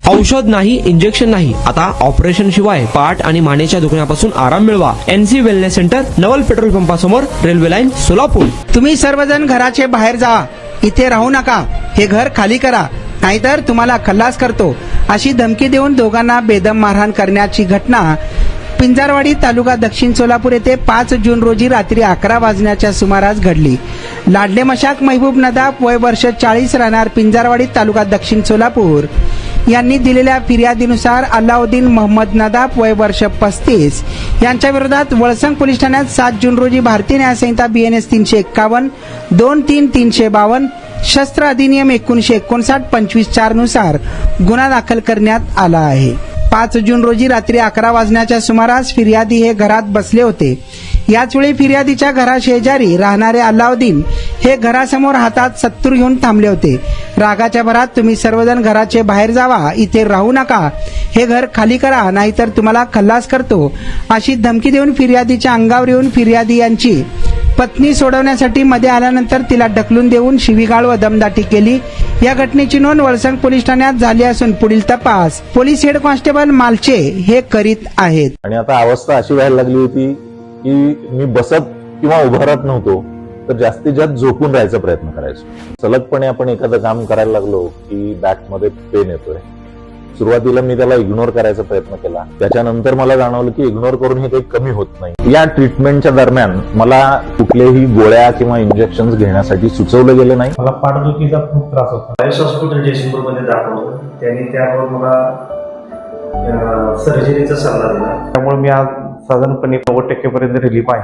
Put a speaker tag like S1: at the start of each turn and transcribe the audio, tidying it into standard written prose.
S1: औषध नाही, इंजेक्शन नाही, आता ऑपरेशन शिवाय पाठ आणि मानेच्या दुखण्यापासून आराम मिळवा. NC वेलनेस सेंटर, नवल पेट्रोल पंपासमोर, रेल्वे लाईन, सोलापूर.
S2: तुम्ही सर्वजण घराचे बाहेर जा, इथे राहू नका, हे घर खाली करा, नाहीतर तुम्हाला खल्लास करतो, अशी धमकी देऊन दोघांना बेदम मारहाण करण्याची घटना पिंजारवाडी तालुका दक्षिण सोलापूर येथे 5 जून रोजी रात्री 11 वाजण्याच्या सुमारास घडली. लाडले मशाक महबूब नदाब वय वर्ष 40 राहणार पिंजारवाडी तालुका दक्षिण सोलापूर यांनी दिलेल्या फिर्यादीनुसार अल्लाउद्दीन मोहम्मद नदाब वय वर्ष 35 यांच्या विरोधात वळसंग पोलीस ठाण्यात 7 जून रोजी भारतीय न्याय संहिता BNS 351, 2-3-352, शस्त्र अधिनियम 1959 25-4 नुसार गुन्हा दाखल करण्यात आला आहे. 5 जून रोजी रात्री 11 वाजण्याच्या सुमारास फिर्यादी हे घरात बसले होते. याचवेळी फिर्यादीच्या घराशेजारी राहणारे अल्लाउद्दीन हे घरासमोर हातात सत्तूर घेऊन थांबले होते. रागाच्या भरात तुम्ही सर्वजण घराचे बाहेर जावा, इथे राहू नका, हे घर खाली करा, नाहीतर तुम्हाला खल्लास करतो, अशी धमकी देऊन फिर्यादीच्या अंगावर येऊन फिर्यादी यांची पत्नी सोडवण्यासाठी मध्ये आल्यानंतर तिला ढकलून देऊन शिवीगाळ व दमदाटी केली. या घटनेची नोंद वळसंग पोलीस ठाण्यात झाली असून पुढील तपास पोलीस हेड कॉन्स्टेबल मालचे हे करीत आहेत.
S3: आणि आता अवस्था अशी व्हायला लागली होती की मी बसत किंवा उभं राहत नव्हतो, तर जास्तीत जास्त झोपून राहायचा प्रयत्न करायचो. सलगपणे आपण एखादं काम करायला लागलो की बॅकमध्ये पेन येतोय. सुरुवातीला मी त्याला इग्नोर करायचा प्रयत्न केला, त्याच्यानंतर मला जाणवलं की इग्नोर करून हे काही कमी होत नाही. या ट्रीटमेंटच्या दरम्यान मला कुठल्याही गोळ्या किंवा इंजेक्शन घेण्यासाठी सुचवलं गेलं नाही.
S4: मला पाठदुखीचा खूप त्रास होता. आयुष हॉस्पिटल जयसिंगपूरमध्ये दाखवलं, त्यांनी त्यावर मला सर्जरीचा सल्ला दिला. त्यामुळे मी आज साधारणपणे 90% पर्यंत रिलीफ आहे.